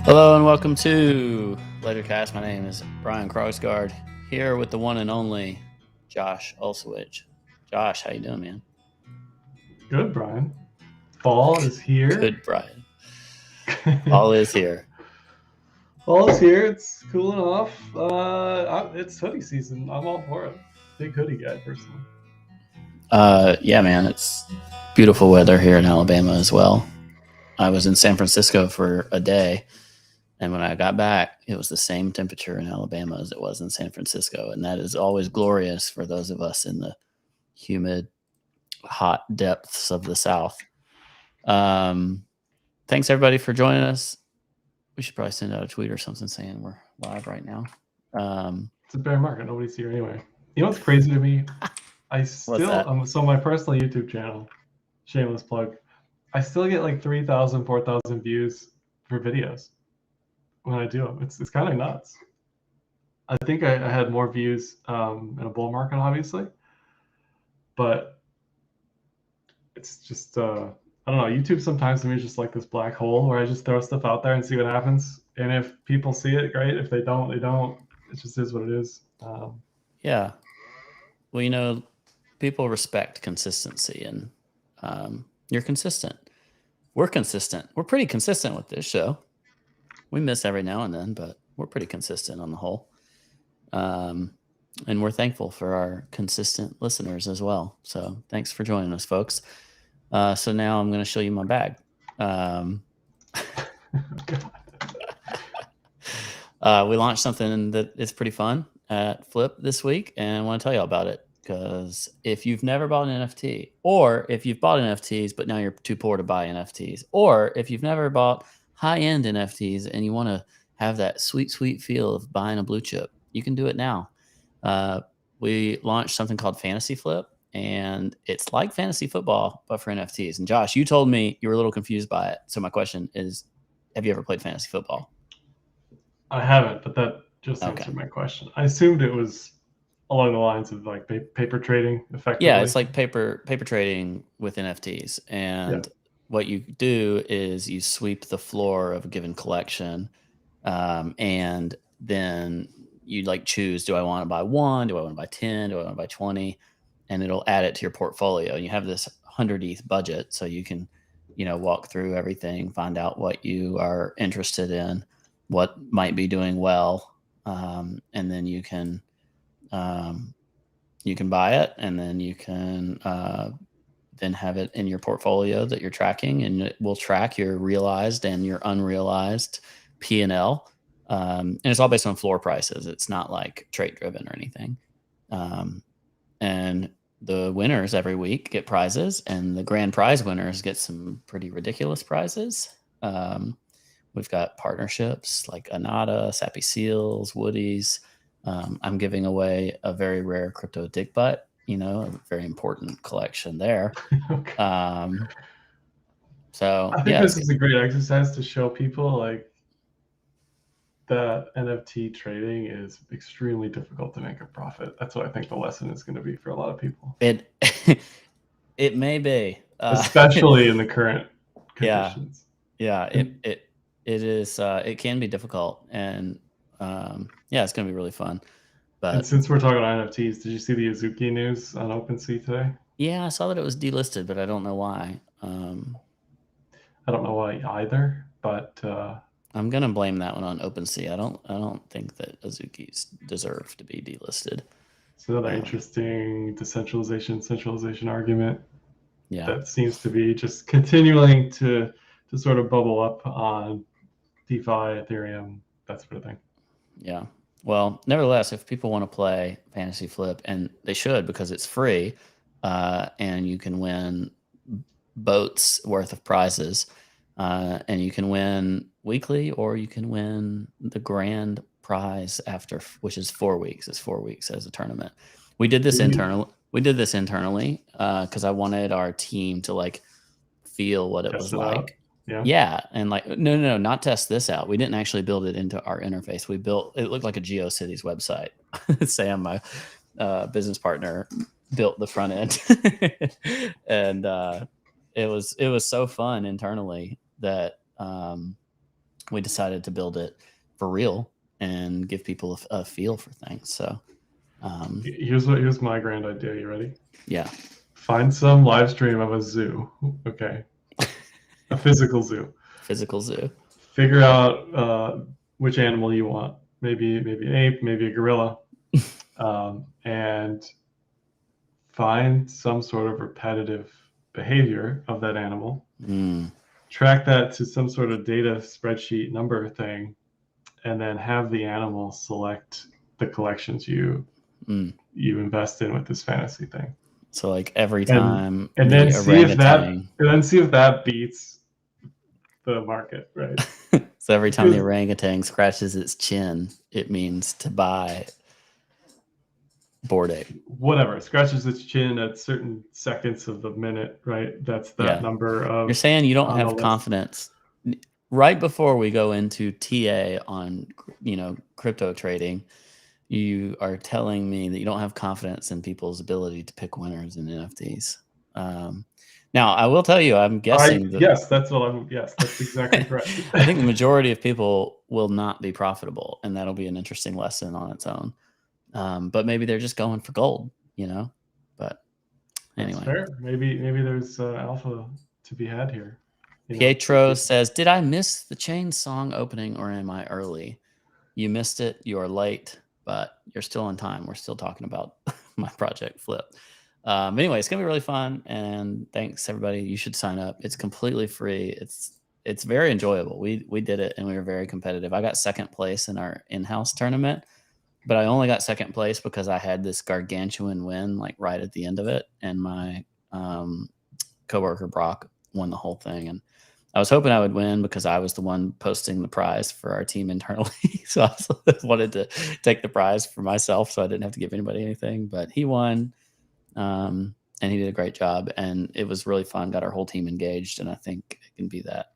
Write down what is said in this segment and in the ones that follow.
Hello and welcome to Latercast. My name is Brian Krogsgard, here with the one and only Josh Ulswich. Josh, how you doing, man? Good, Brian. Fall is here. Good, Brian. All is here. Fall is here. It's cooling off. It's hoodie season. I'm all for it. Big hoodie guy, personally. Yeah, man, it's beautiful weather here in Alabama as well. I was in San Francisco for a day, and when I got back, it was the same temperature in Alabama as it was in San Francisco, and that is always glorious for those of us in the humid, hot depths of the South. Um, Thanks everybody for joining us. We should probably send out a tweet or something saying we're live right now. It's a bear market. Nobody's here anyway. You know what's crazy to me? I What's still that? so my personal YouTube channel, shameless plug. I still get like 3,000, 4,000 views for videos when I do them. It's kind of nuts. I think I had more views in a bull market, obviously, but it's just I don't know. YouTube sometimes to me is just like this black hole where I just throw stuff out there and see what happens. And if people see it, great. If they don't, they don't. It just is what it is. Yeah. Well, people respect consistency, and you're consistent. We're consistent. We're pretty consistent with this show. We miss every now and then, but we're pretty consistent on the whole. And we're thankful for our consistent listeners as well. So thanks for joining us, folks. So now I'm going to show you my bag. We launched something that is pretty fun at Flip this week, and I want to tell you all about it. Because if you've never bought an NFT, or if you've bought NFTs but now you're too poor to buy NFTs, or if you've never bought high-end NFTs and you want to have that sweet, sweet feel of buying a blue chip, you can do it now. We launched something called Fantasy Flip, and it's like fantasy football but for NFTs. And Josh, you told me you were a little confused by it. So my question is, have you ever played fantasy football? I haven't, but that just Okay. answered my question. I assumed it was along the lines of like paper trading, Yeah, effectively. it's like paper trading with NFTs. And what you do is you sweep the floor of a given collection, and then you like choose, do I want to buy one? Do I want to buy 10? Do I want to buy 20? And it'll add it to your portfolio. And you have this 100 ETH budget, so you can, walk through everything, find out what you are interested in, what might be doing well, and then you can buy it, and then you can then have it in your portfolio that you're tracking, and it will track your realized and your unrealized P&L. And it's all based on floor prices. It's not like trade driven or anything. And the winners every week get prizes, and the grand prize winners get some pretty ridiculous prizes. We've got partnerships like Anata, Sappy Seals, Woodies. I'm giving away a very rare crypto dick butt, a very important collection there. Okay. So I think yeah, this is a great exercise to show people like that NFT trading is extremely difficult to make a profit. That's what I think the lesson is going to be for a lot of people. it it may be, Especially in the current yeah, conditions. yeah, it is, it can be difficult, and yeah, it's gonna be really fun. And But since we're talking about NFTs, did you see the Azuki news on OpenSea today? yeah, I saw that it was delisted, but I don't know why. I don't know why either, but I'm gonna blame that one on OpenSea. I don't think that Azuki's deserve to be delisted. it's another interesting centralization argument Yeah, that seems to be just continuing to sort of bubble up on DeFi, Ethereum, that sort of thing. yeah. Well, nevertheless, if people want to play Fantasy Flip, and they should because it's free, and you can win boats worth of prizes, and you can win weekly, or you can win the grand prize after, which is 4 weeks. It's 4 weeks as a tournament. We did this internally because I wanted our team to like feel what it was like. Yeah, and like no, not test this out. We didn't actually build it into our interface. We built it looked like a GeoCities website. Sam, my business partner, built the front end, and it was so fun internally that we decided to build it for real and give people a feel for things. So here's my grand idea. You ready? yeah, Find some live stream of a zoo. Okay, a physical zoo. physical zoo. Figure out which animal you want. Maybe an ape, maybe a gorilla, and find some sort of repetitive behavior of that animal. Track that to some sort of data spreadsheet number thing, and then have the animal select the collections you invest in with this fantasy thing. So like every time and then see if that beats the market, right? So every time the orangutan scratches its chin, it means to buy Bored Ape. Whatever, scratches its chin at certain seconds of the minute, right? That's that number of. You're saying you don't have confidence. Right before we go into TA on, crypto trading, you are telling me that you don't have confidence in people's ability to pick winners in NFTs. Now, I will tell you, I'm guessing that. Yes, that's exactly correct. I think the majority of people will not be profitable, and that'll be an interesting lesson on its own. But maybe they're just going for gold, But anyway. That's fair. Maybe there's alpha to be had here. Pietro says, did I miss the Chain song opening or am I early? You missed it. You are late, but you're still on time. We're still talking about my project Flip. Anyway, it's going to be really fun. And thanks, everybody. You should sign up. It's completely free. It's very enjoyable. We did it and we were very competitive. I got second place in our in-house tournament, but I only got second place because I had this gargantuan win like right at the end of it. And my coworker Brock won the whole thing. And I was hoping I would win because I was the one posting the prize for our team internally. So I wanted to take the prize for myself so I didn't have to give anybody anything. But he won, and he did a great job. And it was really fun, got our whole team engaged. And I think it can be that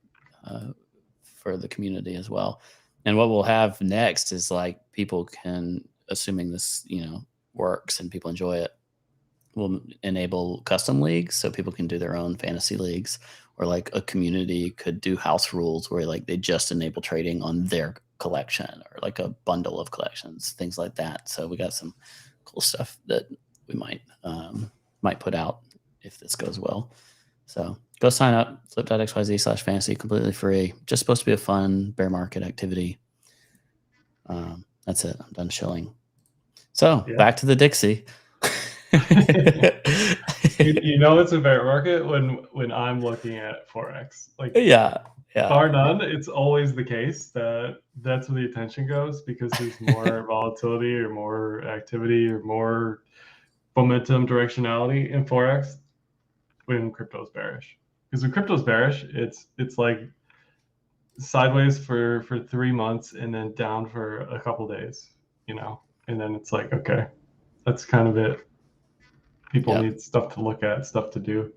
for the community as well. And what we'll have next is like people can, assuming this, works and people enjoy it, we'll enable custom leagues so people can do their own fantasy leagues, or like a community could do house rules where like they just enable trading on their collection or like a bundle of collections, things like that. So we got some cool stuff that we might put out if this goes well. So go sign up, flip.xyz/fantasy, completely free. Just supposed to be a fun bear market activity. That's it. I'm done shilling. So back to the Dixie. It's a bear market when I'm looking at Forex. Like bar none, it's always the case that that's where the attention goes because there's more volatility or more activity or more momentum directionality in Forex when crypto's bearish. Because when crypto's bearish, it's like sideways for 3 months and then down for a couple days, and then it's like, okay, that's kind of it. People need stuff to look at, stuff to do.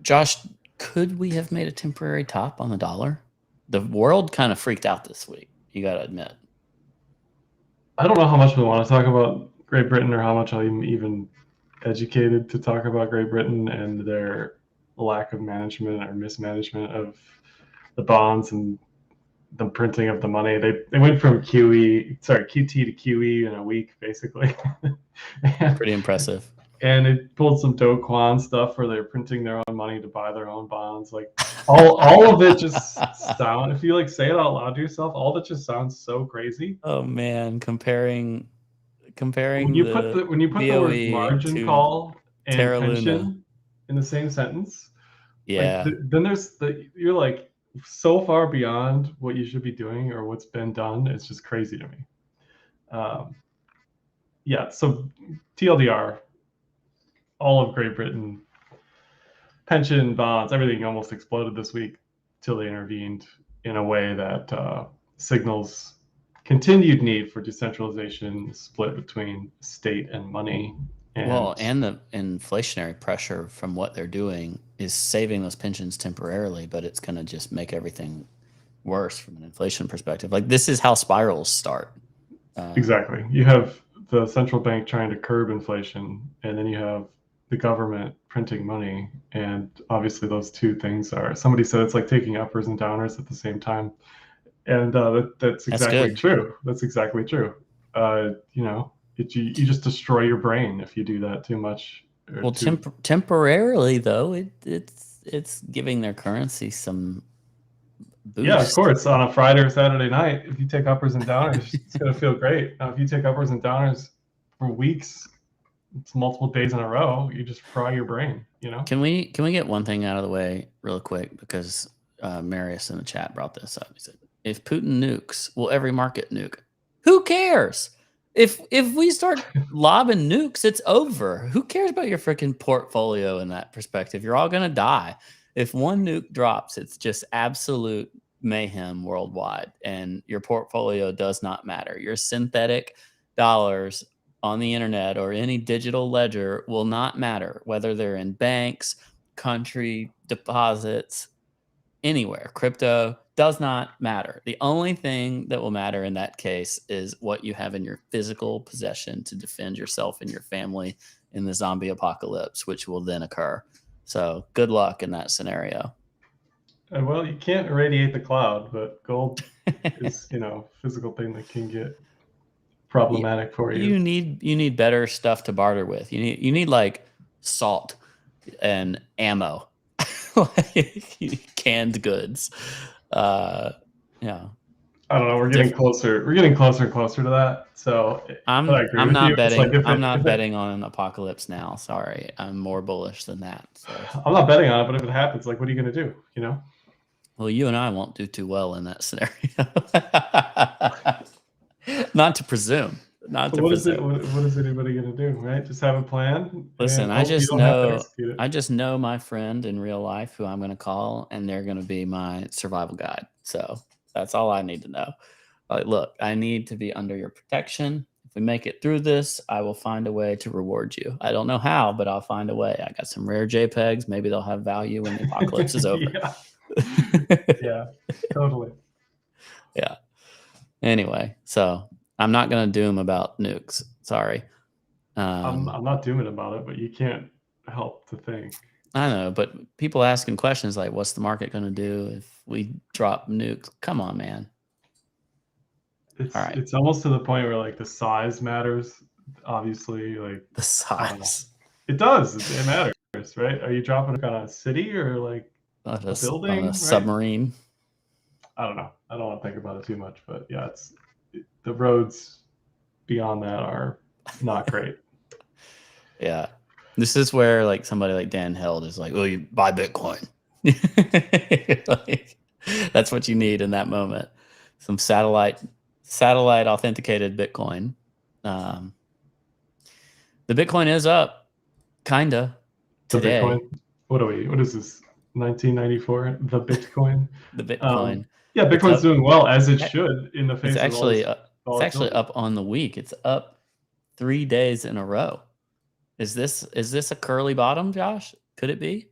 Josh, could we have made a temporary top on the dollar? The world kind of freaked out this week, you got to admit. I don't know how much we want to talk about Great Britain or how much I'm even educated to talk about Great Britain and their lack of management or mismanagement of the bonds and the printing of the money. They went from QT to QE in a week, basically. Pretty impressive. And it pulled some Do Kwon stuff where they're printing their own money to buy their own bonds. Like all of it just sound. If you like say it out loud to yourself, all that just sounds so crazy. Oh man, comparing when you put the word margin call and Terra pension Luna in the same sentence, then there's you're like so far beyond what you should be doing or what's been done. It's just crazy to me. So TLDR, all of Great Britain, pension, bonds, everything almost exploded this week till they intervened in a way that signals continued need for decentralization, split between state and money. And the inflationary pressure from what they're doing is saving those pensions temporarily, but it's going to just make everything worse from an inflation perspective. Like this is how spirals start. Exactly. You have the central bank trying to curb inflation, and then you have the government printing money, and obviously those two things are. Somebody said it's like taking uppers and downers at the same time, and that's That's exactly good. true. That's exactly true. You just destroy your brain if you do that too much. Well, temporarily though, it's giving their currency some Yeah, of boost. course. On a Friday or Saturday night, if you take uppers and downers, it's gonna feel great. Now, if you take uppers and downers for weeks, it's multiple days in a row, you just fry your brain. Can we get one thing out of the way real quick, because Marius in the chat brought this up. He said, "If Putin nukes, will every market nuke? Who cares? If we start lobbing nukes, it's over. Who cares about your freaking portfolio in that perspective? You're all gonna die. If one nuke drops, it's just absolute mayhem worldwide, and your portfolio does not matter. Your synthetic dollars on the internet or any digital ledger will not matter, whether they're in banks, country deposits, anywhere. Crypto does not matter. The only thing that will matter in that case is what you have in your physical possession to defend yourself and your family in the zombie apocalypse, which will then occur. So good luck in that scenario." Well, you can't irradiate the cloud, but gold is, physical thing that can get problematic for you. You need better stuff to barter with. You need like salt and ammo, like canned goods. Yeah. I don't know. We're getting closer. We're getting closer and closer to that. So, but I agree I'm with not you. betting. It's like I'm not betting on an apocalypse now. Sorry, I'm more bullish than that. So. I'm not betting on it, but if it happens, like, what are you going to do? Well, you and I won't do too well in that scenario. Not to presume. What is anybody going to do? Right? Just have a plan. Listen, I just know my friend in real life who I'm going to call, and they're going to be my survival guide. So that's all I need to know. Like, look, I need to be under your protection. If we make it through this, I will find a way to reward you. I don't know how, but I'll find a way. I got some rare JPEGs. Maybe they'll have value when the apocalypse is over. Yeah, totally. Yeah. Anyway, so I'm not going to doom about nukes. Sorry. I'm not dooming about it, but you can't help to think. I know, but people asking questions like, what's the market going to do if we drop nukes? Come on, man. It's almost to the point where like the size matters. Obviously, like the size. It does. It matters, right? Are you dropping on a city or like a building? On a submarine? I don't know. I don't want to think about it too much, but yeah, the roads beyond that are not great. Yeah. This is where like somebody like Dan Held is like, "Oh, you buy Bitcoin." Like, that's what you need in that moment. Some satellite authenticated Bitcoin. The Bitcoin is up, kinda, today. The Bitcoin. What is this? 1994. The Bitcoin. The Bitcoin. Yeah, Bitcoin's doing well as it should in the face of all this volatility. It's actually up on the week. It's up 3 days in a row. Is this a curly bottom, Josh? Could it be?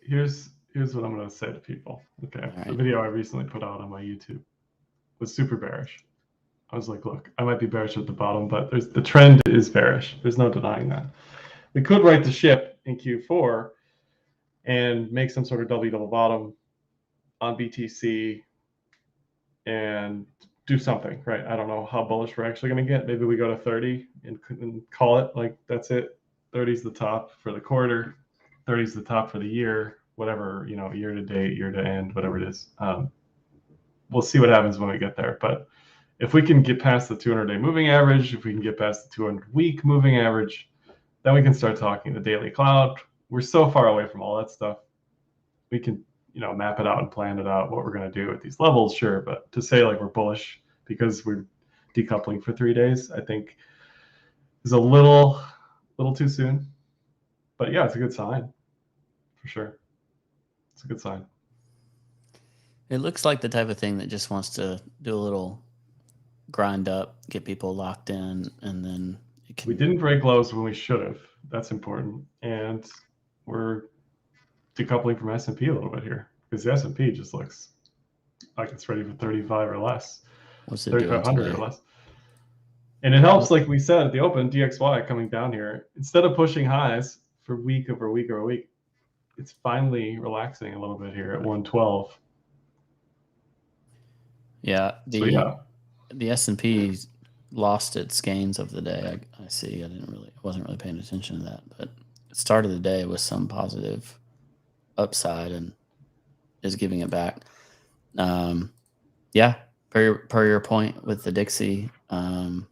Here's what I'm going to say to people. Okay, the video I recently put out on my YouTube was super bearish. I was like, look, I might be bearish at the bottom, but the trend is bearish. There's no denying that. We could right the ship in Q4 and make some sort of double bottom on BTC and do something, right? I don't know how bullish we're actually going to get. Maybe we go to 30 and call it like that's it. 30 is the top for the quarter. 30 is the top for the year, whatever, year to date, year to end, whatever it is. We'll see what happens when we get there. But if we can get past the 200-day moving average, if we can get past the 200-week moving average, then we can start talking the daily cloud. We're so far away from all that stuff. We can, map it out and plan it out what we're going to do at these levels, sure. But to say like we're bullish because we're decoupling for 3 days, I think is a little too soon. But yeah, it's a good sign for sure. It's a good sign. It looks like the type of thing that just wants to do a little grind up, get people locked in, and then we didn't break lows when we should have. That's important. And we're decoupling from S&P a little bit here because the S&P just looks like it's ready for 35 or less. What's it 3,500 or less. And it helps, like we said at the open, DXY coming down here. Instead of pushing highs for week over week over week. It's finally relaxing a little bit here at 112. Yeah, So yeah, the S&P lost its gains of the day. I see. I wasn't really paying attention to that, but it started the day with some positive upside and is giving it back. Yeah, per your point with the Dixie, I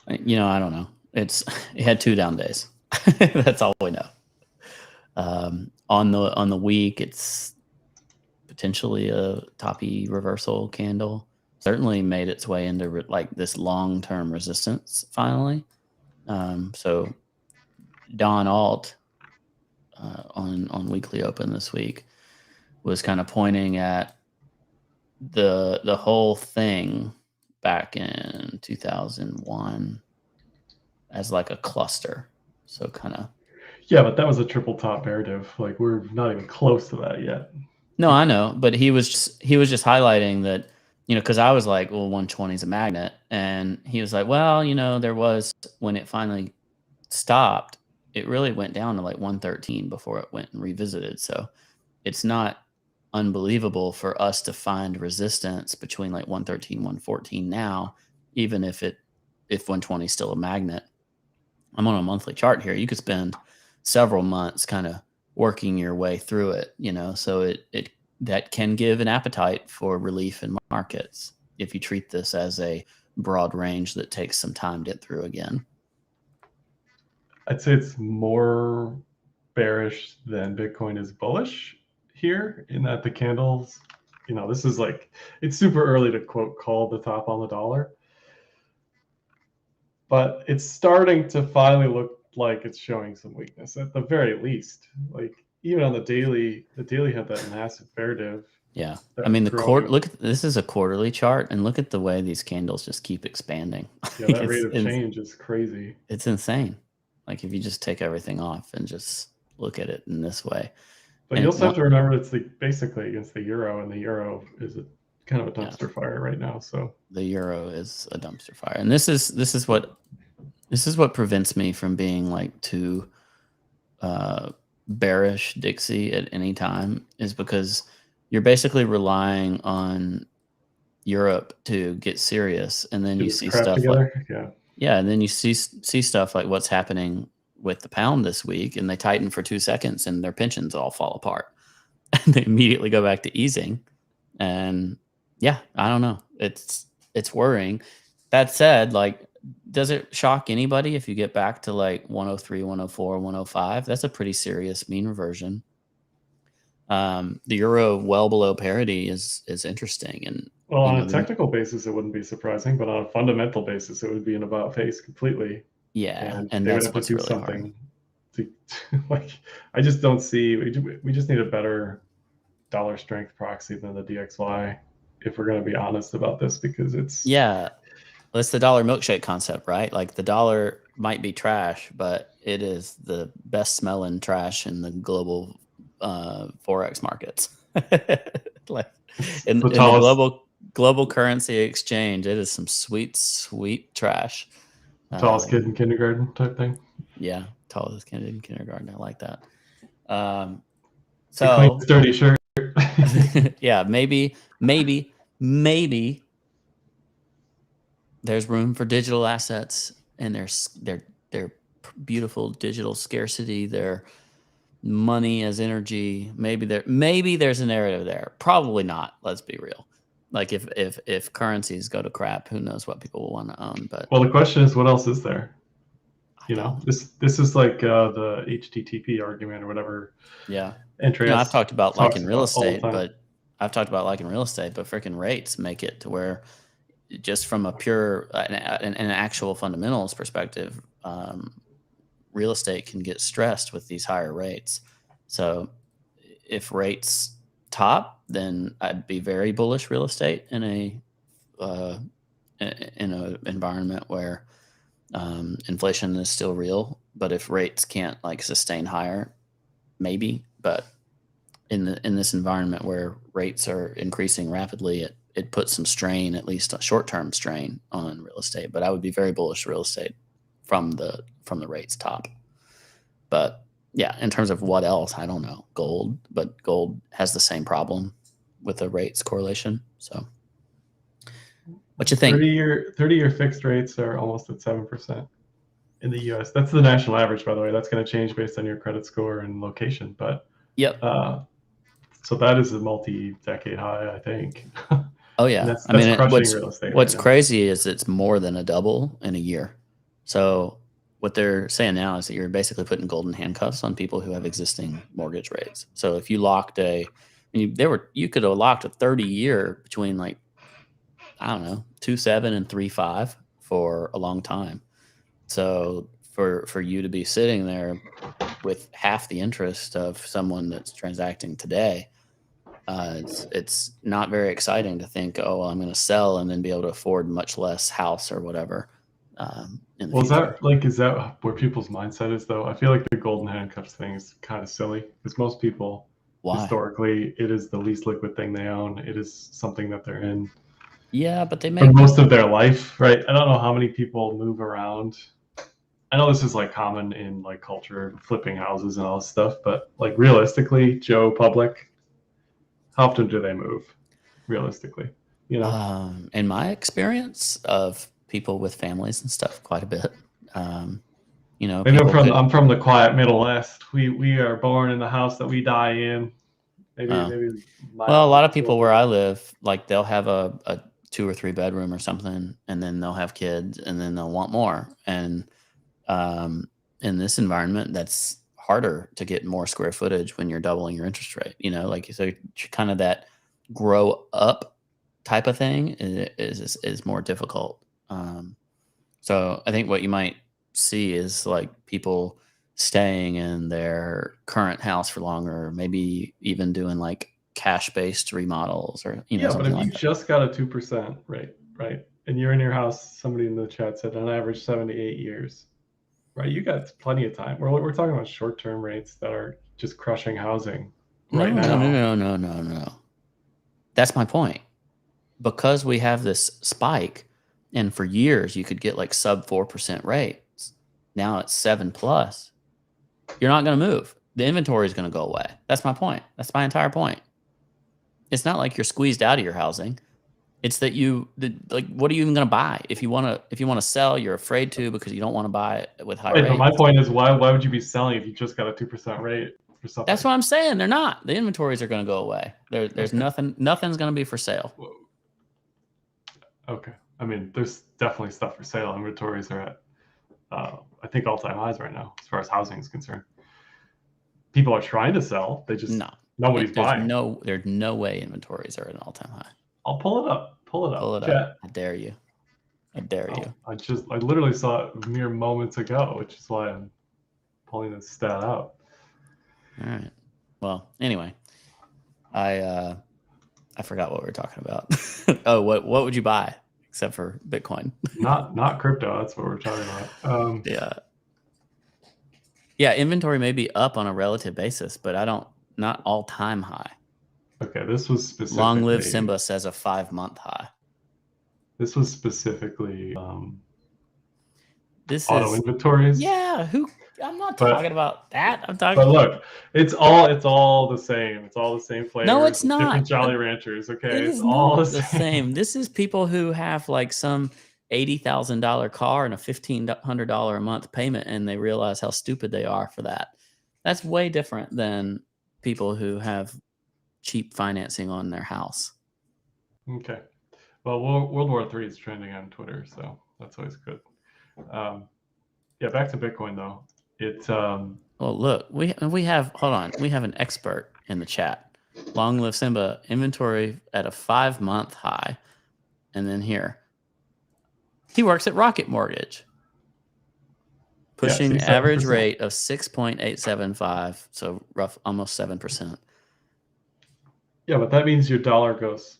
don't know. It had 2 down days. That's all we know. On the week, it's potentially a toppy reversal candle. Certainly made its way into like this long-term resistance finally. So Don Alt on weekly open this week was kind of pointing at the whole thing back in 2001 as like a cluster. So kind of. yeah, but that was a triple top bear div. Like we're not even close to that yet. No, I know, but he was just highlighting that, because I was like, well, 120 is a magnet, and he was like, well, there was when it finally stopped, it really went down to like 113 before it went and revisited. So it's not unbelievable for us to find resistance between like 113, 114 now, even if 120 is still a magnet. I'm on a monthly chart here. You could spend several months kind of working your way through it, so it that can give an appetite for relief in markets if you treat this as a broad range that takes some time to get through again. I'd say it's more bearish than Bitcoin is bullish here, in that the candles, this is like, it's super early to quote call the top on the dollar, but it's starting to finally look like it's showing some weakness at the very least. Like even on the daily had that massive bear div. Yeah. I mean, this is a quarterly chart, and look at the way these candles just keep expanding. Yeah, that rate of change is crazy. It's insane. Like if you just take everything off and just look at it in this way. But you also have to remember it's basically against the euro, and the euro is kind of a dumpster fire right now. So the euro is a dumpster fire, and this is what prevents me from being like too bearish Dixie at any time, is because you're basically relying on Europe to get serious, and then you see stuff together. Like and then you see stuff like what's happening with the pound this week, and they tighten for 2 seconds and their pensions all fall apart and they immediately go back to easing. And I don't know, it's worrying. That said, like, does it shock anybody if you get back to like 103, 104, 105? That's a pretty serious mean reversion. The euro well below parity is interesting. And well, on a technical basis, it wouldn't be surprising, but on a fundamental basis, it would be an about face completely. Yeah, and they would have to do really something to like. I just don't see. We just need a better dollar strength proxy than the DXY, if we're going to be honest about this, because it's it's the dollar milkshake concept, right? Like the dollar might be trash, but it is the best smelling trash in the global forex markets. Like in the global currency exchange, it is some sweet trash. Tallest kid in kindergarten type thing. Yeah, tallest kid in kindergarten. I like that. So dirty shirt. Yeah, maybe there's room for digital assets, and their beautiful digital scarcity, their money as energy. Maybe there's a narrative there. Probably not. Let's be real. Like if currencies go to crap, who knows what people will want to own? But well, the question is, what else is there? This is like the HTTP argument or whatever. Yeah. I've talked about like in real estate, but freaking rates make it to where, just from a pure an actual fundamentals perspective, real estate can get stressed with these higher rates. So if rates top, then I'd be very bullish real estate in a environment where inflation is still real. But if rates can't like sustain higher, maybe. But in this environment where rates are increasing rapidly, it puts some strain, at least a short-term strain, on real estate. But I would be very bullish real estate from the rates top. But yeah, in terms of what else, I don't know. Gold, but gold has the same problem with the rates correlation. So, what you think? 30-year fixed rates are almost at 7% in the U.S. That's the national average, by the way. That's going to change based on your credit score and location. But Yep. so that is a multi-decade high, I think. Oh yeah. That's crushing real estate. What's right crazy is it's more than a double in a year. So what they're saying now is that you're basically putting golden handcuffs on people who have existing mortgage rates. So if you locked you could have locked a 30-year between like, I don't know, 2.7 and 3.5 for a long time. So for you to be sitting there with half the interest of someone that's transacting today, it's not very exciting to think, oh, well, I'm going to sell and then be able to afford much less house or whatever in the Well, future. is that where people's mindset is, though? I feel like the golden handcuffs thing is kind of silly because most people, Why? historically, it is the least liquid thing they own. It is something that they're in Yeah, but they for make most of their life, right? I don't know how many people move around. I know this is like common in like culture, flipping houses and all this stuff, but like realistically, Joe Public, how often do they move? Realistically, you know? in my experience of people with families and stuff, quite a bit. Maybe People could. I'm from the quiet Middle West. We are born in the house that we die in. Maybe my Well, a lot of opposite's people where I live, like they'll have a 2 or 3 bedroom or something, and then they'll have kids, and then they'll want more. And in this environment, that's harder to get more square footage when you're doubling your interest rate. Like so, kind of that grow up type of thing is more difficult. So I think what you might see is like people staying in their current house for longer, maybe even doing like cash based remodels or but something if like you that. just got a 2% rate, right, and you're in your house, somebody in the chat said on average 7 to 8 years, right? You got plenty of time. We're talking about short term rates that are just crushing housing right No, now. no. That's my point. Because we have this spike, and for years you could get like sub 4% rates. Now it's 7 plus. You're not going to move. The inventory is going to go away. That's my point. That's my entire point. It's not like you're squeezed out of your housing. It's that what are you even going to buy? If you want to sell, you're afraid to because you don't want to buy it with high Right, rates. but my point is, why would you be selling if you just got a 2% rate for something? That's what I'm saying. They're not. The inventories are going to go away. There's Okay. nothing's going to be for sale. Okay. I mean, there's definitely stuff for sale. Inventories are at, I think, all-time highs right now as far as housing is concerned. People are trying to sell. They just nobody's buying. There's no way inventories are at an all-time high. I'll pull it up. Pull it up. I dare you. I literally saw it mere moments ago, which is why I'm pulling this stat out. All right. Well, anyway, I forgot what we were talking about. Oh, what would you buy except for Bitcoin? Not crypto. That's what we're talking about. Yeah. Inventory may be up on a relative basis, but not all time high. Okay, this was specifically. Long Live Simba says a 5-month high. This was specifically this auto is inventories. Yeah, I'm not talking about that. I'm talking. But look, it's all the same. It's all the same flavors. No, it's not. Different Jolly Ranchers. Okay, It's all the same. This is people who have like some $80,000 car and a $1,500 a month payment, and they realize how stupid they are for that. That's way different than people who have cheap financing on their house. Okay. Well, World War III is trending on Twitter, so that's always good. Yeah, back to Bitcoin though. Well, look, we have an expert in the chat. Long Live Simba, inventory at a 5-month high, and then here he works at Rocket Mortgage, pushing average rate of 6.875, so almost 7%. Yeah, but that means your dollar goes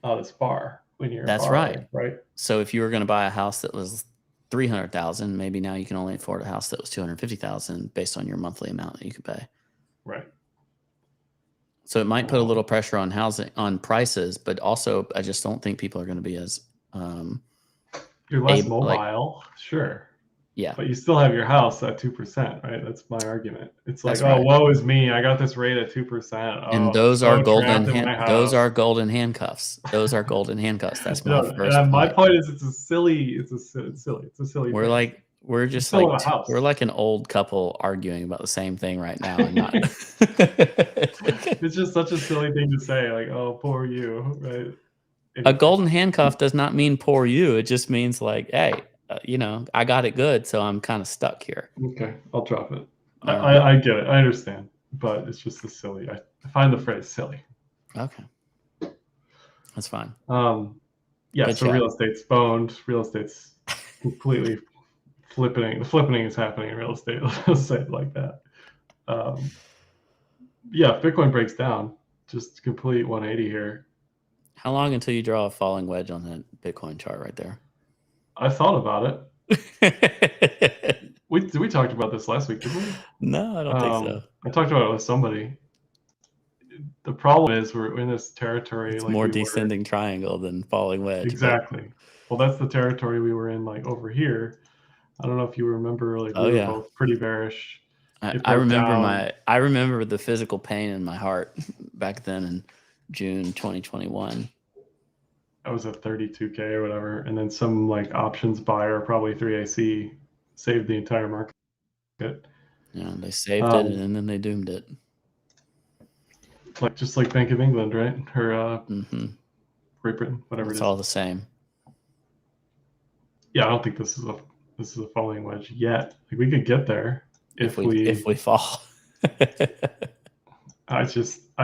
out as far when you're. That's right. So if you were going to buy a house that was $300,000, maybe now you can only afford a house that was $250,000 based on your monthly amount that you could pay. Right. So it might put a little pressure on prices, but also I just don't think people are going to be as you're less mobile, sure. Yeah. But you still have your house at 2%, right? That's my argument. It's like, That's oh, right. woe is me. I got this rate at 2%. Oh, And I'm those are so trapped in my those are house. golden handcuffs. Those are golden handcuffs. That's my first And my point. point is, it's silly. It's a silly We're thing. like we're You just still like have a house. we're like an old couple arguing about the same thing right now, and not. It's just such a silly thing to say, like, oh, poor you, right? A Anyway, golden handcuff does not mean poor you. It just means like, hey, I got it good, so I'm kind of stuck here. okay, I'll drop it. Um, I get it. I understand, but it's just a silly. I find the phrase silly. okay, that's fine. Yeah. Good So chat. real estate's boned. Real estate's completely flippening. The flippening is happening in real estate. Let's say it like that. Yeah, if Bitcoin breaks down, just complete 180 here. How long until you draw a falling wedge on that Bitcoin chart right there? I thought about it. We talked about this last week, didn't we? No, I don't think so. I talked about it with somebody. The problem is we're in this territory It's like more we were. descending triangle than falling wedge. Exactly. Well, that's the territory we were in like over here. I don't know if you remember, like we were both pretty bearish. I remember the physical pain in my heart back then in June 2021. I was at 32K or whatever, and then some like options buyer, probably 3AC, saved the entire market. Yeah, they saved it and then they doomed it. Like just like Bank of England, right? Or Great Britain, whatever it's it is. All the same. Yeah, I don't think this is a falling wedge yet. Like we could get there if we fall. I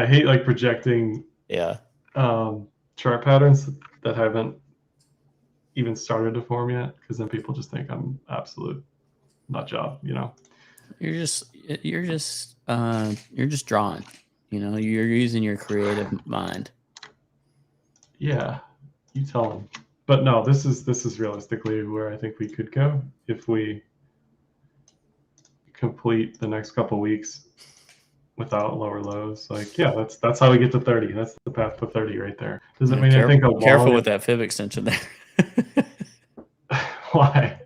hate like projecting chart patterns that haven't even started to form yet, because then people just think I'm absolute nut job, You're just drawing, you're using your creative mind. Yeah, you tell them. But no, this is realistically where I think we could go if we complete the next couple weeks without lower lows. Like, yeah, that's how we get to 30. That's the path to 30 right there. Does it mean I think careful with that fib extension there? Why?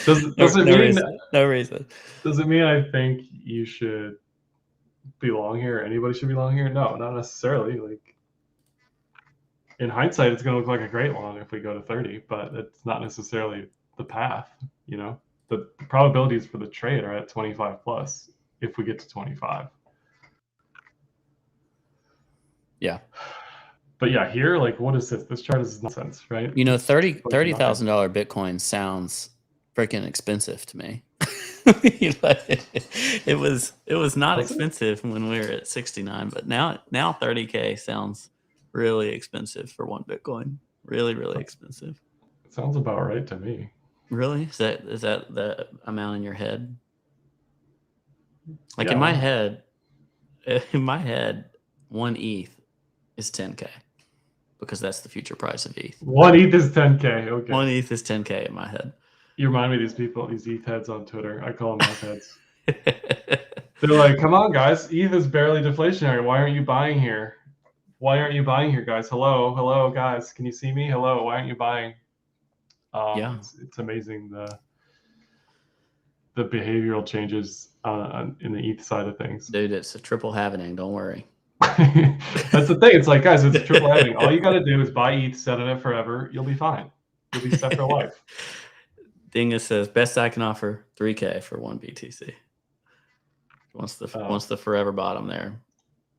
does it mean no reason? Does it mean I think you should be long here? Anybody should be long here? No, not necessarily. Like in hindsight, it's going to look like a great long if we go to 30, but it's not necessarily the path. The probabilities for the trade are at 25 plus if we get to 25. Yeah. But yeah, here, like, what is this? This chart is nonsense, right? $30,000 Bitcoin sounds freaking expensive to me. It was not expensive when we were at 69, but now 30K sounds really expensive for one Bitcoin. Really, really expensive. It sounds about right to me. Really? Is that the amount in your head? Like in my head, 1 ETH is 10K because that's the future price of ETH. 1 ETH is 10K. Okay. 1 ETH is 10K in my head. You remind me of these people, these ETH heads on Twitter. I call them ETH heads. They're like, come on, guys. ETH is barely deflationary. Why aren't you buying here? Why aren't you buying here, guys? Hello, guys. Can you see me? Hello. Why aren't you buying? It's amazing the behavioral changes in the ETH side of things. Dude, it's a triple halvening. Don't worry. That's the thing. It's like, guys, it's a triple halvening. All you got to do is buy ETH, set it up forever. You'll be fine. You'll be set for life. Dingus says, best I can offer 3K for 1 BTC. Once the forever bottom there.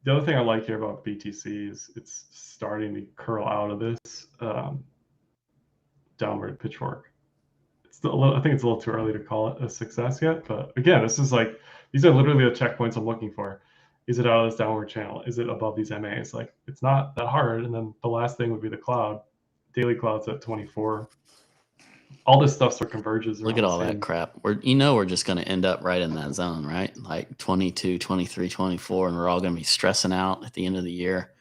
The other thing I like here about BTC is it's starting to curl out of this downward pitchfork. I think it's a little too early to call it a success yet, but again, these are literally the checkpoints I'm looking for. Is it out of this downward channel? Is it above these MAs? Like, it's not that hard. And then the last thing would be the cloud. Daily cloud's at 24. All this stuff sort of converges. Look at all that crap. We're just going to end up right in that zone, right? Like 22, 23, 24, and we're all going to be stressing out at the end of the year.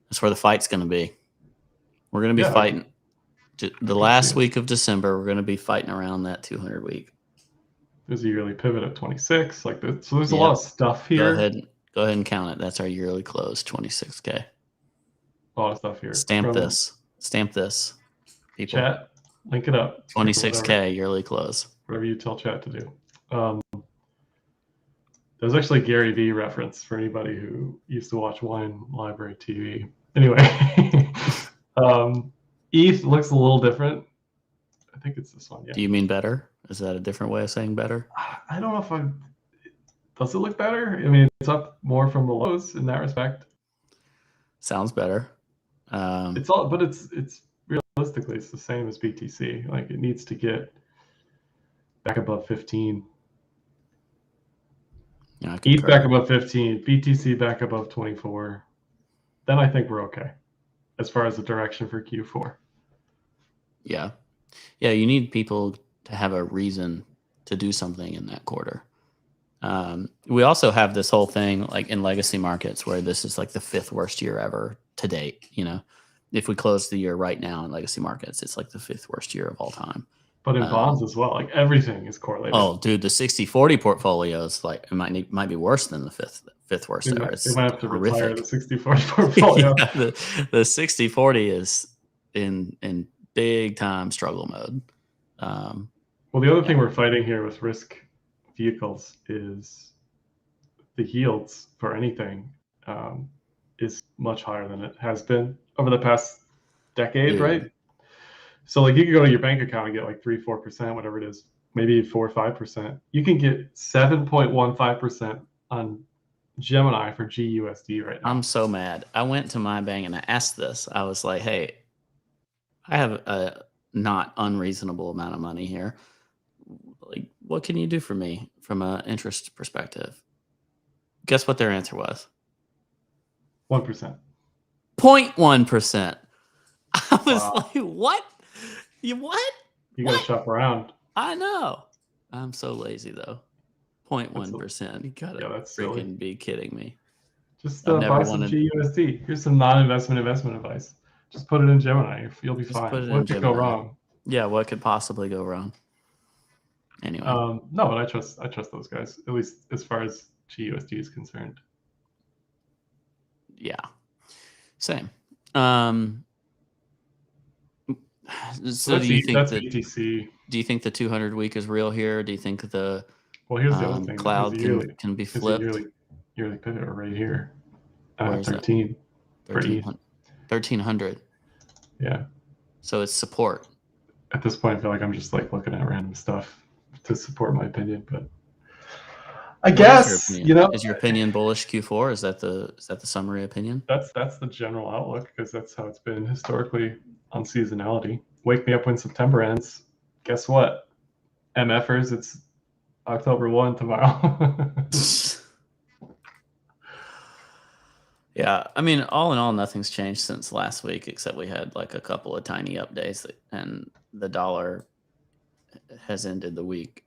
That's where the fight's going to be. We're going to be fighting. The last week of December, we're going to be fighting around that 200 week. There's a yearly pivot at 26. Like this, so there's a lot of stuff here. Go ahead and count it. That's our yearly close, 26K. A lot of stuff here. Stamp this. People. Chat. Link it up. 26K yearly close. Whatever you tell chat to do. There's actually a Gary Vee reference for anybody who used to watch Wine Library TV. Anyway, ETH looks a little different. I think it's this one. Yeah. Do you mean better? Is that a different way of saying better? I don't know if does it look better? I mean, it's up more from the lows in that respect. Sounds better. But it's realistically it's the same as BTC. Like it needs to get back above 15. Yeah, ETH back above 15, BTC back above 24. Then I think we're okay as far as the direction for Q4. Yeah. Yeah, you need people to have a reason to do something in that quarter. We also have this whole thing like in legacy markets where this is like the 5th worst year ever to date. You know, if we close the year right now in legacy markets, it's like the 5th worst year of all time. But in bonds as well, like everything is correlated. Oh, dude, the 60-40 portfolio's like it might be worse than the fifth worst ever. They might have to retire the 60-40 portfolio. Yeah, the 60-40 is in big time struggle mode. Well, the other thing we're fighting here with risk vehicles is the yields for anything is much higher than it has been over the past decade, right? So like you can go to your bank account and get like 3-4%, whatever it is, maybe 4 or 5%. You can get 7.15% on Gemini for GUSD right now. I'm so mad. I went to my bank and I asked this. I was like, hey, I have a not unreasonable amount of money here. Like, what can you do for me from an interest perspective? Guess what their answer was? 1%. 0.1%. I was like, what? What? You gotta shop around. I know. I'm so lazy though. 0.1%. You gotta that's freaking silly. be kidding me. Just buy some GUSD. Here's some non-investment advice. Just put it in Gemini. You'll be fine. What could go wrong? Yeah, what could possibly go wrong? Anyway. No, but I trust those guys, at least as far as GUSD is concerned. Yeah. Same. So do you think that BTC. Do you think the 200 week is real here? Do you think the here's the other thing. Cloud can be flipped? Yearly pivot right here. 13. 1300. Yeah. So it's support. At this point, I feel like I'm just like looking at random stuff to support my opinion, but I guess is your opinion bullish Q4? Is that the summary opinion? That's the general outlook because that's how it's been historically on seasonality. Wake me up when September ends. Guess what? MFers, it's October 1 tomorrow. Yeah, I mean, all in all, nothing's changed since last week, except we had like a couple of tiny updates, and the dollar has ended the week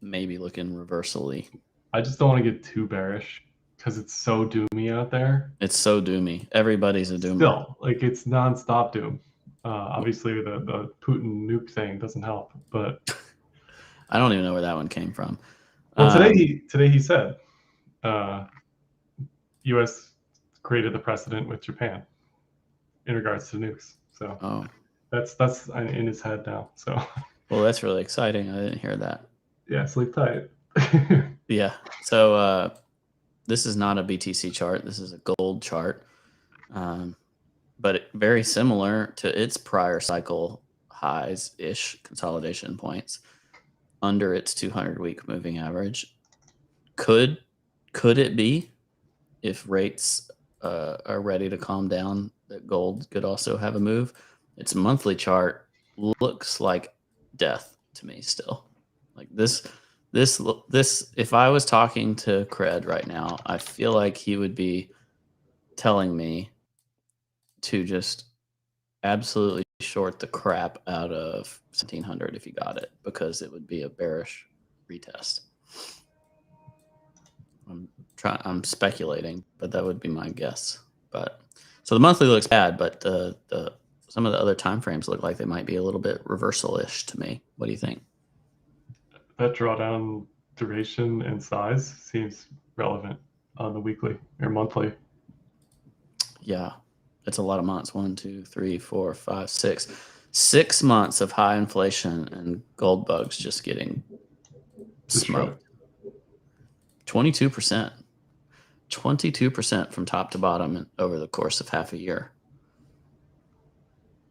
maybe looking reversally. I just don't want to get too bearish because it's so doomy out there. It's so doomy. Everybody's a doomer. Still, like it's nonstop doom. Obviously, the Putin nuke thing doesn't help, but I don't even know where that one came from. Well, today he said, U.S. created the precedent with Japan in regards to nukes. So that's in his head now. So well, that's really exciting. I didn't hear that. Yeah, sleep tight. Yeah. So this is not a BTC chart. This is a gold chart. But very similar to its prior cycle highs-ish consolidation points under its 200-week moving average. Could it be, if rates are ready to calm down, that gold could also have a move? Its monthly chart looks like death to me still. Like this, if I was talking to Cred right now, I feel like he would be telling me to just absolutely short the crap out of 1700 if you got it, because it would be a bearish retest. I'm speculating, but that would be my guess. But so the monthly looks bad, but the some of the other time frames look like they might be a little bit reversal-ish to me. What do you think? That drawdown duration and size seems relevant on the weekly or monthly. Yeah, it's a lot of months. 1, 2, 3, 4, 5, 6. 6 months of high inflation and gold bugs just getting Destroyed. smoked. 22%. 22% from top to bottom over the course of half a year.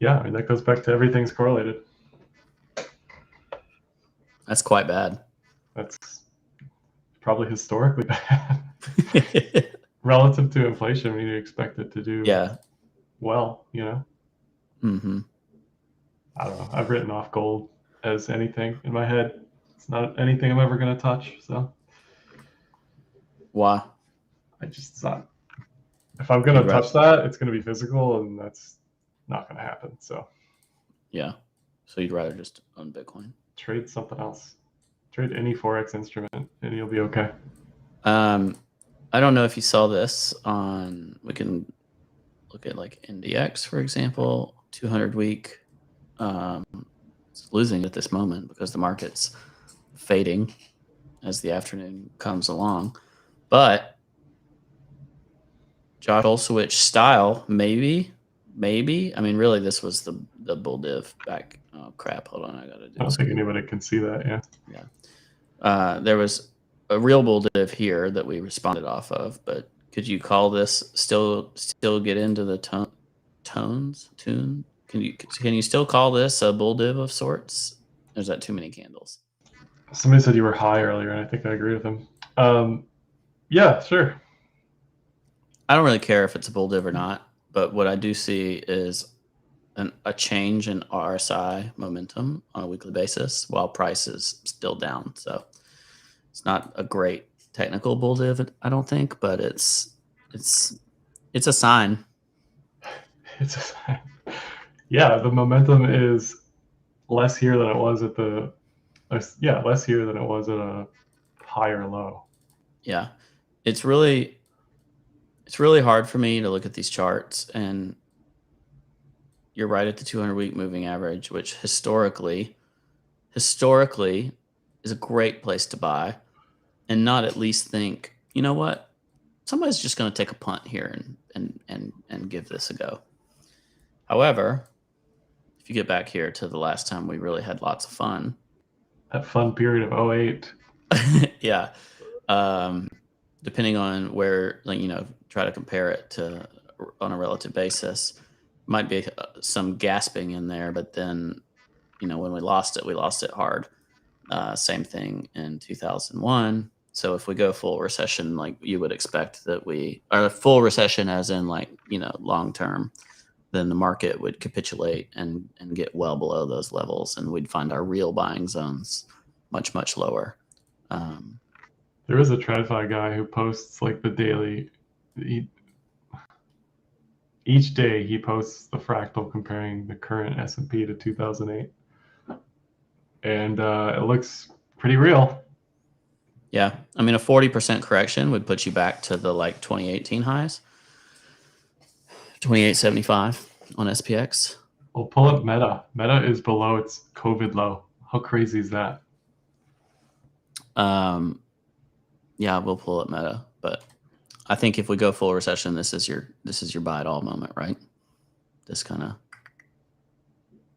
Yeah, I mean, that goes back to everything's correlated. That's quite bad. That's probably historically bad. Relative to inflation, we expect it to do well, you know? Mm-hmm. I don't know. I've written off gold as anything in my head. It's not anything I'm ever going to touch, so. Why? It's not. If I'm going to touch that, it's going to be physical, and that's not going to happen, so. Yeah. So you'd rather just own Bitcoin? Trade something else. Trade any Forex instrument, and you'll be okay. I don't know if you saw this on, we can look at like NDX, for example, 200 week. It's losing at this moment because the market's fading as the afternoon comes along. But Josh Olszewicz style, maybe. I mean, really, this was the bull div back. Oh, crap. Hold on. I got to do I don't think anybody can see that, yeah. Yeah. There was a real bull div here that we responded off of, but could you call this still get into the tones? Tune? Can you still call this a bull div of sorts? Or is that too many candles? Somebody said you were high earlier, and I think I agree with them. Yeah, sure. I don't really care if it's a bull div or not, but what I do see is a change in RSI momentum on a weekly basis while price is still down. So it's not a great technical bull div, I don't think, but it's a sign. It's a sign. Yeah, the momentum is less here than it was at less here than it was at a higher low. Yeah. It's really hard for me to look at these charts, and you're right at the 200-week moving average, which historically is a great place to buy, and not at least think, you know what, somebody's just going to take a punt here and give this a go. However, if you get back here to the last time we really had lots of fun, that fun period of 08. Yeah. Depending on where, like, try to compare it to on a relative basis, might be some gasping in there, but then, when we lost it hard. Same thing in 2001. So if we go full recession, like you would expect that we are full recession, as in long term, then the market would capitulate and get well below those levels, and we'd find our real buying zones much, much lower. There is a TradFi guy who posts like the daily. Each day he posts the fractal comparing the current S&P to 2008, and it looks pretty real. Yeah, I mean, a 40% correction would put you back to the 2018 highs, 2875 on SPX. We'll pull up Meta. Meta is below its COVID low. How crazy is that? Yeah, we'll pull up Meta, but I think if we go full recession, this is your buy it all moment, right? This kind of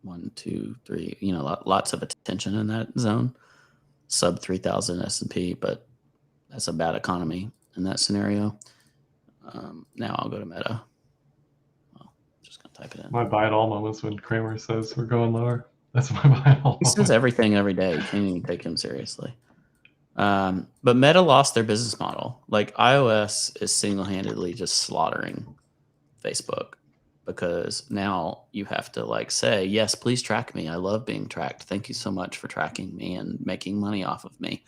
1, 2, 3, lots of attention in that zone, sub 3,000 S&P, but that's a bad economy in that scenario. Now I'll go to Meta. Well, just gonna type it in. My buy it all moments when Kramer says we're going lower. That's my buy it all. He says everything every day. You can't even take him seriously. But Meta lost their business model. Like, iOS is single-handedly just slaughtering Facebook, because now you have to say, yes, please track me. I love being tracked. Thank you so much for tracking me and making money off of me.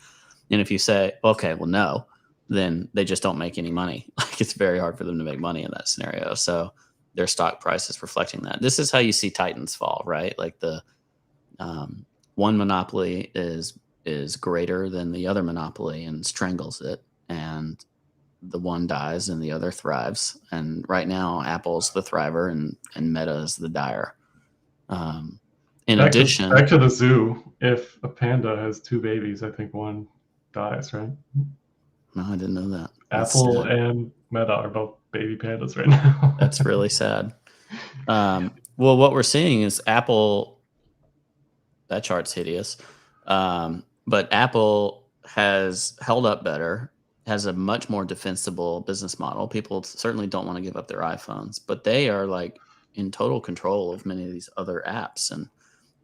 And if you say, okay, well, no, then they just don't make any money. It's very hard for them to make money in that scenario. So their stock price is reflecting that. This is how you see Titans fall, right? Like the one monopoly is greater than the other monopoly and strangles it, and the one dies and the other thrives. And right now, Apple's the thriver and Meta is the dyer. Back to the zoo, if a panda has 2 babies, I think one dies, right? No, I didn't know that. Apple and Meta are both baby pandas right now. That's really sad. Well, what we're seeing is Apple. That chart's hideous, but Apple has held up better. Has a much more defensible business model. People certainly don't want to give up their iPhones, but they are like in total control of many of these other apps, and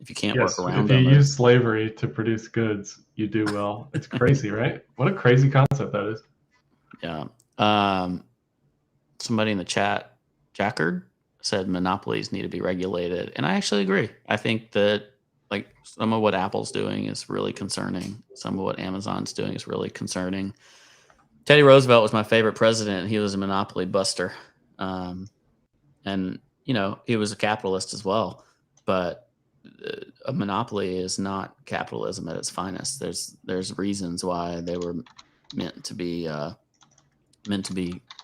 if you can't work Yes, around if you them, use slavery to produce goods, you do well. It's crazy, right? What a crazy concept that is. yeah. Somebody in the chat, Jackard, said monopolies need to be regulated, and I actually agree. I think that like some of what Apple's doing is really concerning. Some of what Amazon's doing is really concerning. Teddy Roosevelt was my favorite president. He was a monopoly buster, and he was a capitalist as well. But a monopoly is not capitalism at its finest. There's reasons why they were meant to be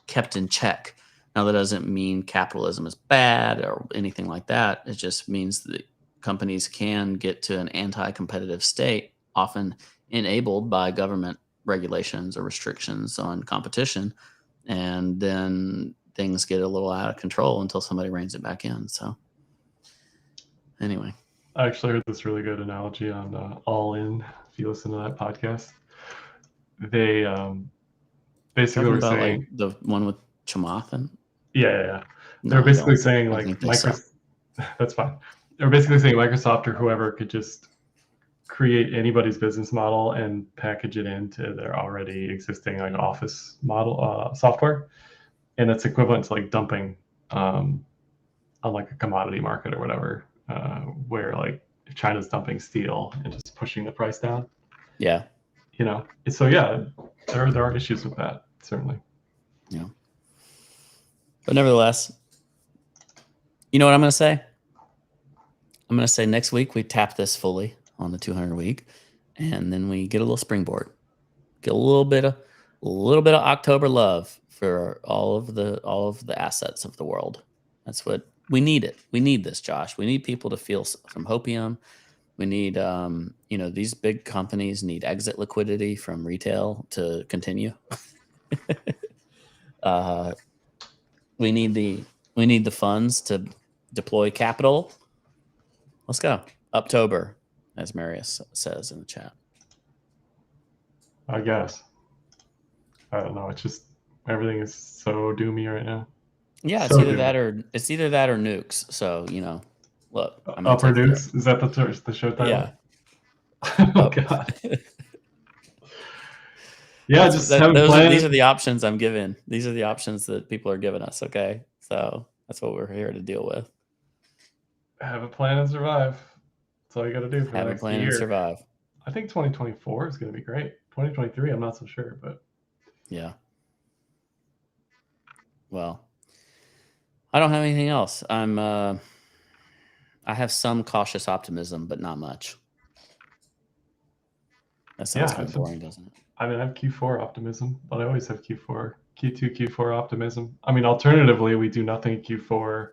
kept in check. Now, that doesn't mean capitalism is bad or anything like that. It just means that companies can get to an anti-competitive state, often enabled by government regulations or restrictions on competition. And then things get a little out of control until somebody reins it back in. So anyway. I actually heard this really good analogy on All In. If you listen to that podcast, they basically Talking were about saying, like the one with Chamath. yeah. No, They're basically I saying like think they suck. Microsoft. That's fine. They're basically saying Microsoft or whoever could just create anybody's business model and package it into their already existing like Office model software, and it's equivalent to like dumping on like a commodity market or whatever, where like China's dumping steel and just pushing the price down. Yeah. So yeah, there are issues with that, certainly. Yeah. But nevertheless, you know what I'm going to say? I'm going to say next week we tap this fully on the 200 week, and then we get a little springboard, get a little bit of October love for all of the assets of the world. That's what we need. We need this, Josh. We need people to feel some Hopium. We need, these big companies need exit liquidity from retail to continue. We need the funds to deploy capital. Let's go. Uptober, as Marius says in the chat. I guess. I don't know. It's just everything is so doomy right now. Yeah, so it's either that or nukes. So look, I'm gonna upper take nukes. Is that the show title? Yeah. Oh God. Yeah, these are the options I'm giving. These are the options that people are giving us. Okay, so that's what we're here to deal with. Have a plan and survive. That's all you got to do for have the a next plan year. and survive. I think 2024 is going to be great. 2023, I'm not so sure, but yeah. Well, I don't have anything else. I have some cautious optimism, but not much. That sounds kind of boring, doesn't it? I mean, I have Q4 optimism, but I always have Q2, Q4 optimism. I mean, alternatively, we do nothing in Q4.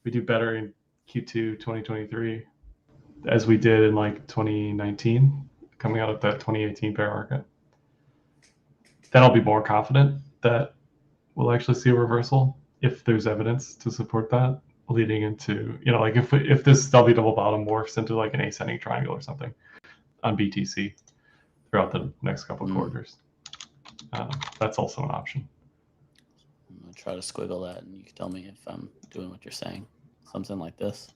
We do better in Q2 2023 as we did in like 2019, coming out of that 2018 bear market. Then I'll be more confident that we'll actually see a reversal if there's evidence to support that, leading into, like if this W double bottom morphs into like an ascending triangle or something on BTC throughout the next couple of quarters. That's also an option. I'm going to try to squiggle that, and you can tell me if I'm doing what you're saying. Something like this.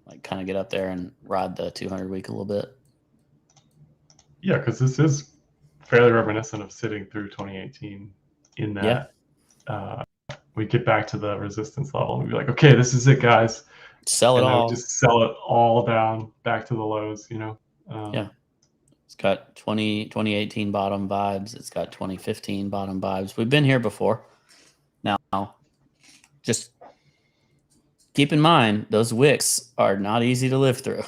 Like kind of get up there and ride the 200 week a little bit. Yeah, because this is fairly reminiscent of sitting through 2018 in that we get back to the resistance level and we'd be like, okay, this is it, guys. Sell it all. Just sell it all down back to the lows, Yeah. It's got 2018 bottom vibes. It's got 2015 bottom vibes. We've been here before. Now, just keep in mind, those wicks are not easy to live through.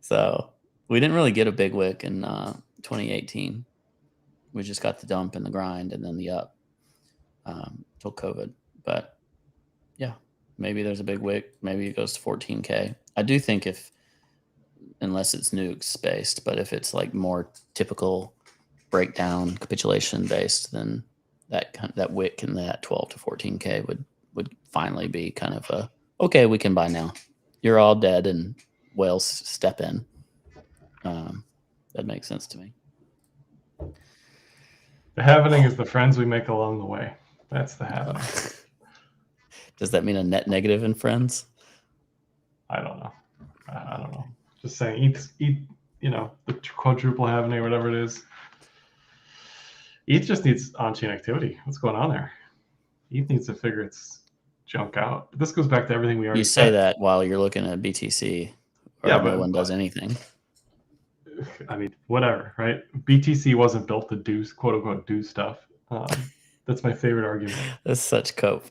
So we didn't really get a big wick in 2018. We just got the dump and the grind and then the up till COVID. But yeah, maybe there's a big wick. Maybe it goes to 14K. I do think unless it's nukes based, but if it's like more typical breakdown capitulation based, then that wick in that 12 to 14K would finally be kind of a, okay, we can buy now. You're all dead and whales step in. That makes sense to me. The happening is the friends we make along the way. That's the happening. Does that mean a net negative in friends? I don't know. I don't know. Just saying, eat. The quadruple happening or whatever it is. ETH just needs on-chain activity. What's going on there? ETH needs to figure its junk out. But this goes back to everything we already said. You say that while you're looking at BTC, or no one does anything. I mean, whatever, right? BTC wasn't built to do, quote unquote, do stuff. That's my favorite argument. That's such cope.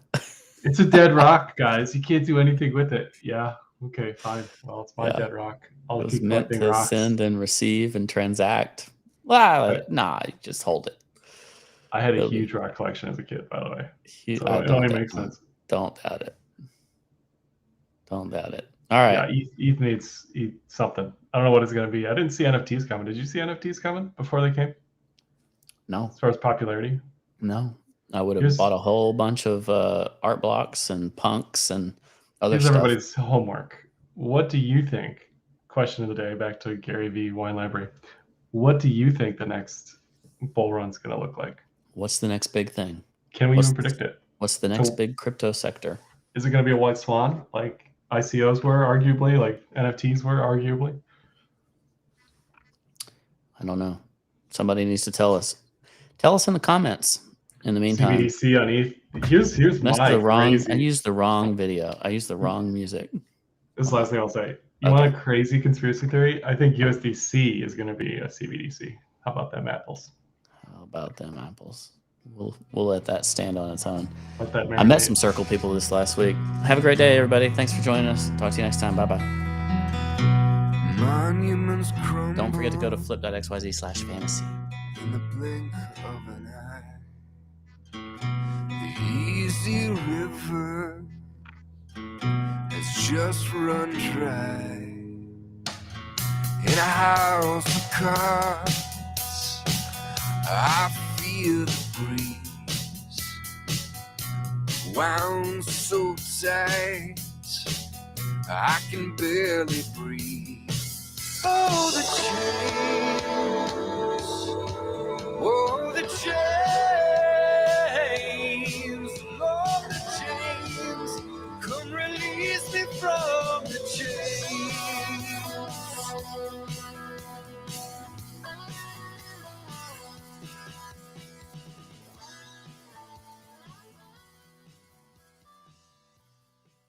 It's a dead rock, guys. You can't do anything with it. Yeah. Okay, fine. Well, it's my dead rock. I'll keep collecting meant to rocks. Send and receive and transact. Well, nah, just hold it. I had a huge rock collection as a kid, by the way. So it only makes sense. Don't doubt it. Don't doubt it. All right. Yeah, ETH needs something. I don't know what it's going to be. I didn't see NFTs coming. Did you see NFTs coming before they came? No. As far as popularity? No. I would have bought a whole bunch of art blocks and punks and other stuff. Here's everybody's homework. What do you think? Question of the day, back to Gary V. Wine Library. What do you think the next bull run's going to look like? What's the next big thing? Can we even predict it? What's the next big crypto sector? Is it going to be a white swan like ICOs were arguably, like NFTs were arguably? I don't know. Somebody needs to tell us. Tell us in the comments. In the meantime, CBDC on ETH. Here's my crazy. I used the wrong video. I used the wrong music. This is the last thing I'll say. You want a crazy conspiracy theory? I think USDC is going to be a CBDC. How about them apples? How about them apples? We'll let that stand on its own. Let that I met some Circle people this last week. Have a great day, everybody. Thanks for joining us. Talk to you next time. Bye-bye. Don't forget to go to flip.xyz/fantasy. In the blink of an eye, the easy river has just run dry. In a house of cards, I feel the breeze wound so tight I can barely breathe.